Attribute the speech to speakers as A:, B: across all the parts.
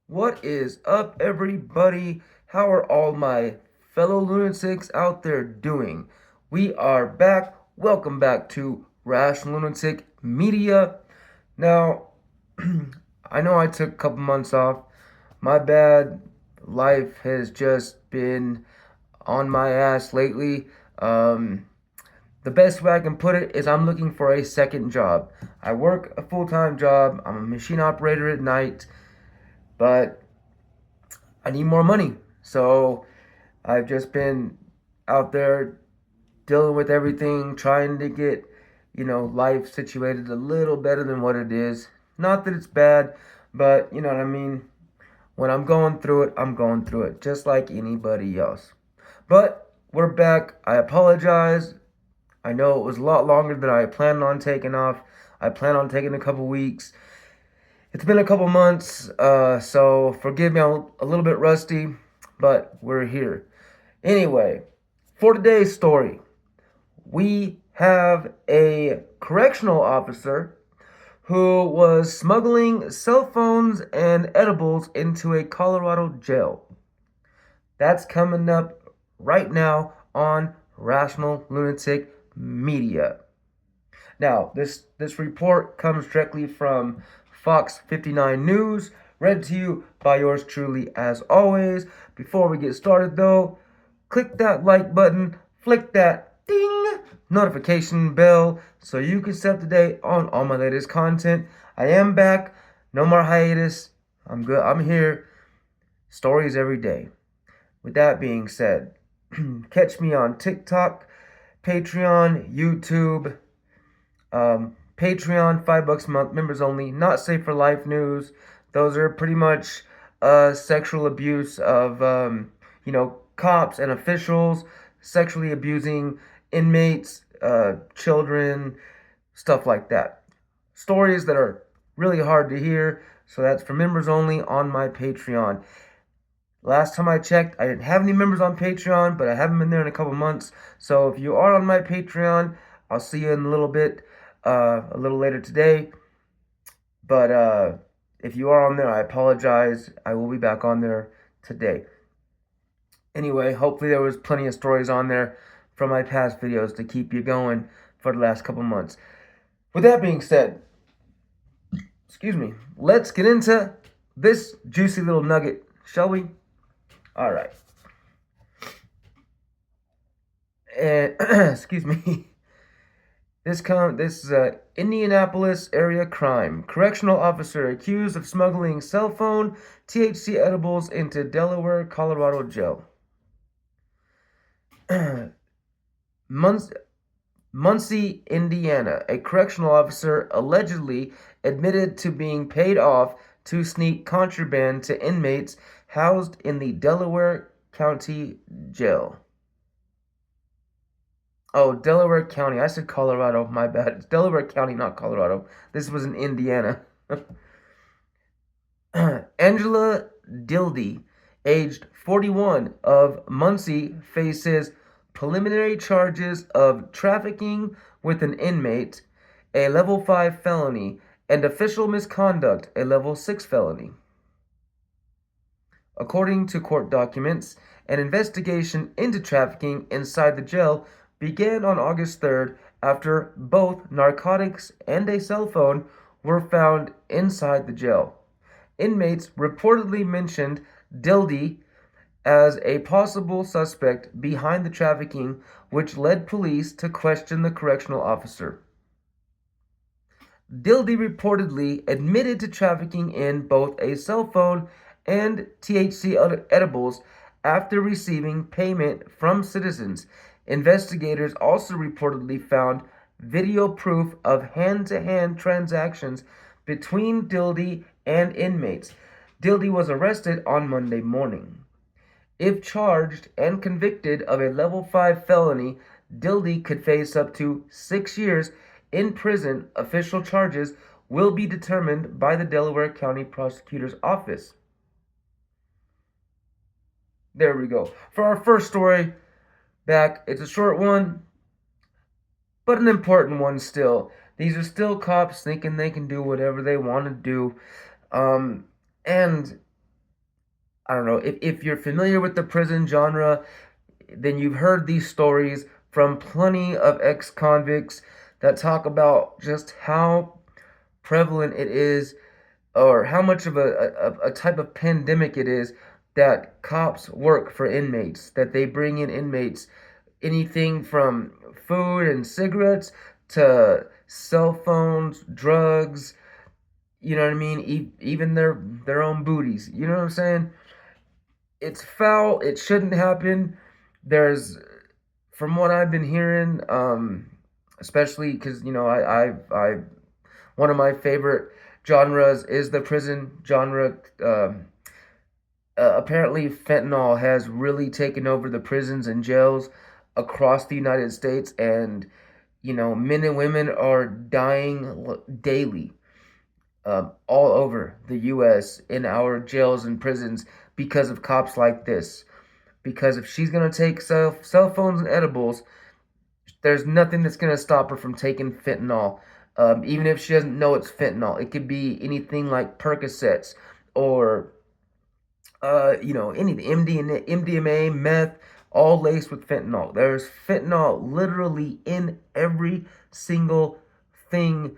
A: What is up, everybody? How are all my fellow lunatics out there doing? We are back. Welcome back to Rational Lunatic Media. Now, I know I took a couple months off. My bad. Life has just been on my ass lately. The best way I can put it is I'm looking for a second job. I work a full time job, I'm a machine operator at night, but I need more money. So I've just been out there dealing with everything, trying to get, life situated a little better than what it is. Not that it's bad, but you know what I mean? When I'm going through it, I'm going through it, just like anybody else. But we're back. I apologize. I know it was a lot longer than I planned on taking off. I plan on taking a couple weeks. It's been a couple months, so forgive me, I'm a little bit rusty, but we're here. Anyway, for today's story, we have a correctional officer who was smuggling cell phones and edibles into a Colorado jail. That's coming up right now on Rational Lunatic Media. Now, this report comes directly from Fox 59 News, read to you by yours truly as always. Before we get started though, click that like button, flick that ding notification bell so you can stay up to date on all my latest content. I am back, no more hiatus. I'm good. I'm here. Stories every day. With that being said, catch me on TikTok, Patreon, YouTube, Patreon, $5 a month, members only, not safe for life news. Those are pretty much sexual abuse of, cops and officials, sexually abusing inmates, children, stuff like that. Stories that are really hard to hear, so that's for members only on my Patreon. Last time I checked, I didn't have any members on Patreon, but I haven't been there in a couple months. So if you are on my Patreon, I'll see you in a little bit, a little later today. But if you are on there, I apologize. I will be back on there today. Anyway, hopefully there was plenty of stories on there from my past videos to keep you going for the last couple months. With that being said, excuse me, let's get into this juicy little nugget, shall we? All right. And excuse me. This is a Indianapolis area crime. Correctional officer accused of smuggling cell phone THC edibles into Delaware, Colorado jail. Muncie, Indiana. A correctional officer allegedly admitted to being paid off to sneak contraband to inmates housed in the Delaware County Jail. Oh, Delaware County. I said Colorado. My bad. It's Delaware County, not Colorado. This was in Indiana. Angela Dildy, aged 41, of Muncie, faces preliminary charges of trafficking with an inmate, a level 5 felony, and official misconduct, a level 6 felony. According to court documents, an investigation into trafficking inside the jail began on August 3rd after both narcotics and a cell phone were found inside the jail. Inmates reportedly mentioned Dildy as a possible suspect behind the trafficking, which led police to question the correctional officer. Dildy reportedly admitted to trafficking in both a cell phone and THC edibles after receiving payment from citizens. Investigators also reportedly found video proof of hand-to-hand transactions between Dildy and inmates. Dildy was arrested on Monday morning. If charged and convicted of a level 5 felony, Dildy could face up to 6 years in prison. Official charges will be determined by the Delaware County Prosecutor's Office. There we go. For our first story back, it's a short one, but an important one still. These are still cops thinking they can do whatever they want to do. And I don't know, if you're familiar with the prison genre, then you've heard these stories from plenty of ex-convicts that talk about just how prevalent it is, or how much of a type of pandemic it is, that cops work for inmates, that they bring in inmates, anything from food and cigarettes to cell phones, drugs, you know what I mean? Even their own booties. You know what I'm saying? It's foul. It shouldn't happen. There's, from what I've been hearing, especially because one of my favorite genres is the prison genre. Apparently, fentanyl has really taken over the prisons and jails across the United States, and men and women are dying daily, all over the U.S. in our jails and prisons because of cops like this. Because if she's gonna take cell phones and edibles, there's nothing that's gonna stop her from taking fentanyl. Even if she doesn't know it's fentanyl, it could be anything like Percocets or any MDMA, meth, all laced with fentanyl. There's fentanyl literally in every single thing,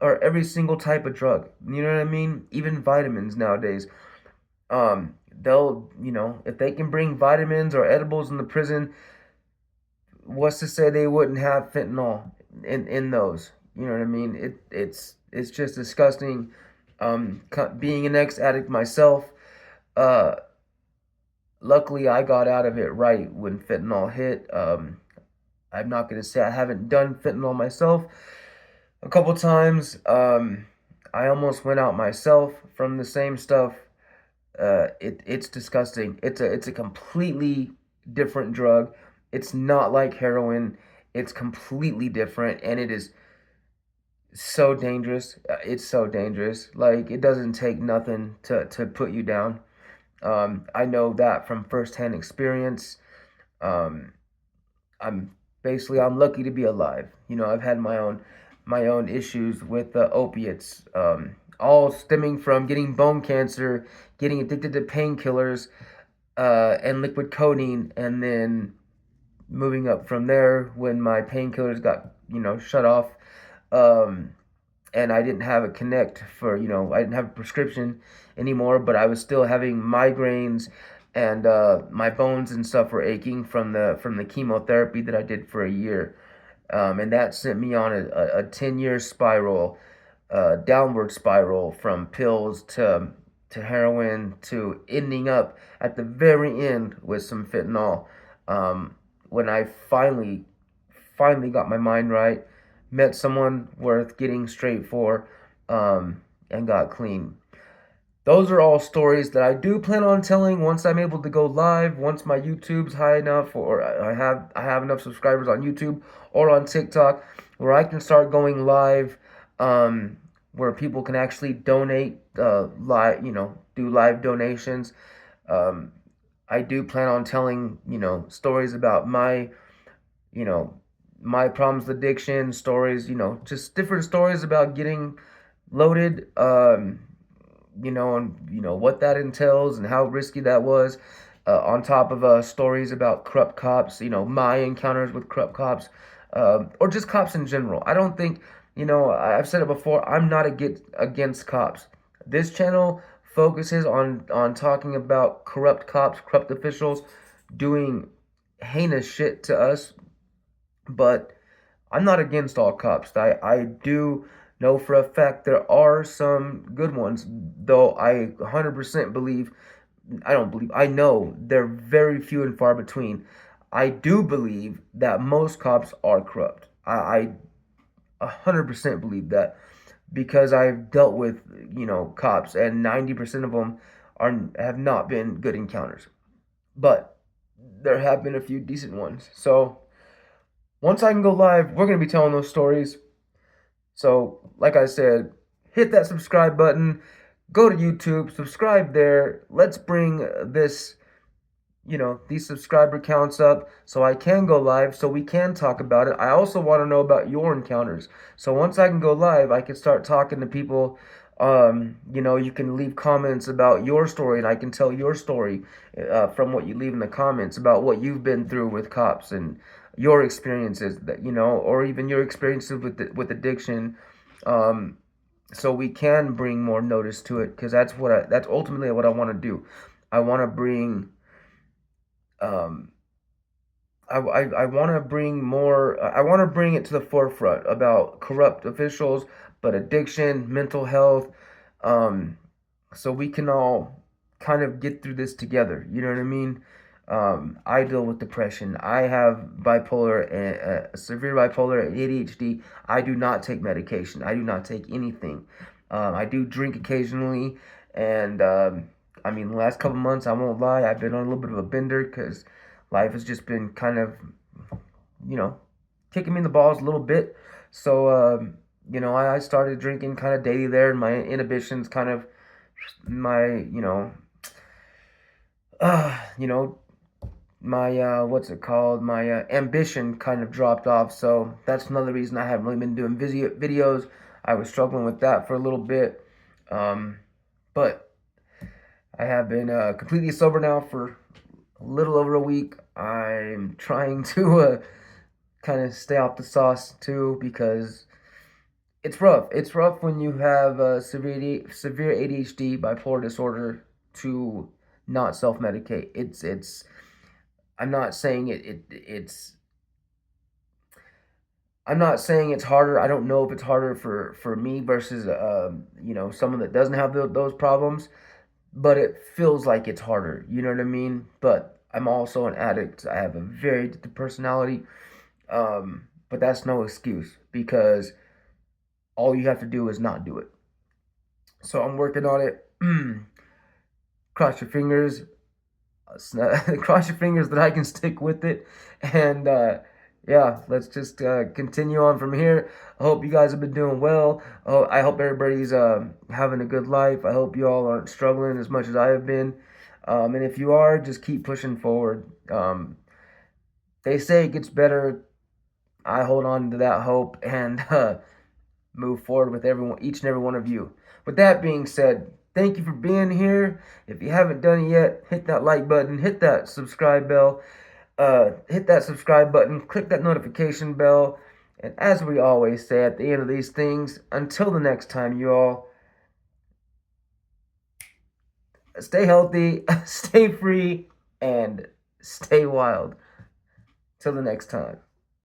A: or every single type of drug. You know what I mean? Even vitamins nowadays. They'll, if they can bring vitamins or edibles in the prison, what's to say they wouldn't have fentanyl in those? You know what I mean? It's just disgusting. Being an ex-addict myself, uh, luckily I got out of it right when fentanyl hit. I'm not gonna say I haven't done fentanyl myself a couple times. I almost went out myself from the same stuff. It's disgusting. It's a completely different drug. It's not like heroin. It's completely different, and it is so dangerous. It's so dangerous. Like, it doesn't take nothing to put you down. I know that from firsthand experience. Um, I'm lucky to be alive. I've had my own issues with opiates, all stemming from getting bone cancer, getting addicted to painkillers, and liquid codeine, and then moving up from there when my painkillers got shut off, um, and I didn't have a connect for I didn't have a prescription anymore, but I was still having migraines, and my bones and stuff were aching from the chemotherapy that I did for a year, and that sent me on a 10-year spiral, downward spiral, from pills to heroin, to ending up at the very end with some fentanyl. When I finally got my mind right, met someone worth getting straight for, and got clean. Those are all stories that I do plan on telling once I'm able to go live, once my YouTube's high enough, or I have enough subscribers on YouTube or on TikTok, where I can start going live, where people can actually donate, live, do live donations. Um, I do plan on telling, stories about you know, my problems with addiction, stories, just different stories about getting loaded, and what that entails and how risky that was. On top of stories about corrupt cops, my encounters with corrupt cops, or just cops in general. I don't think, I've said it before, I'm not against cops. This channel focuses on talking about corrupt cops, corrupt officials doing heinous shit to us, but I'm not against all cops. I do know for a fact there are some good ones, though I 100% believe, I know they're very few and far between. I do believe that most cops are corrupt. I 100% believe that, because I've dealt with, cops, and 90% of them have not been good encounters. But there have been a few decent ones. So once I can go live, we're going to be telling those stories. So, like I said, hit that subscribe button, go to YouTube, subscribe there. Let's bring these subscriber counts up so I can go live, so we can talk about it. I also want to know about your encounters. So once I can go live, I can start talking to people You know, you can leave comments about your story, and I can tell your story from what you leave in the comments about what you've been through with cops and your experiences, that you know, or even your experiences with addiction. Um, so we can bring more notice to it, because that's ultimately what I want to do. I want to bring um, I want to bring more. I want to bring it to the forefront about corrupt officials, but addiction, mental health, um, so we can all kind of get through this together. You know what I mean? I deal with depression. I have severe bipolar and ADHD. I do not take medication. I do not take anything. I do drink occasionally, and I mean, the last couple months, I won't lie, I've been on a little bit of a bender because life has just been kind of, you know, kicking me in the balls a little bit. So, you know, I started drinking kind of daily there, and my inhibitions kind of, my, you know, my what's it called? My ambition kind of dropped off. So that's another reason I haven't really been doing videos. I was struggling with that for a little bit, but I have been completely sober now for a little over a week. I'm trying to kind of stay off the sauce too, because it's rough. It's rough when you have severe ADHD, bipolar disorder, to not self medicate. It's. I'm not saying it's. I'm not saying it's harder. I don't know if it's harder for me versus you know, someone that doesn't have those problems, but it feels like it's harder. You know what I mean? But I'm also an addict. I have a very addictive personality, but that's no excuse, because all you have to do is not do it. So I'm working on it. Cross your fingers, cross your fingers that I can stick with it, and yeah, let's just continue on from here. I hope you guys have been doing well. Oh, I hope everybody's having a good life. I hope you all aren't struggling as much as I have been, and if you are, just keep pushing forward. They say it gets better. I hold on to that hope, and move forward with everyone, each and every one of you. With that being said, thank you for being here. If you haven't done it yet, hit that like button, hit that subscribe bell, hit that subscribe button, click that notification bell. And as we always say at the end of these things, until the next time, you all, stay healthy, stay free, and stay wild. Till the next time.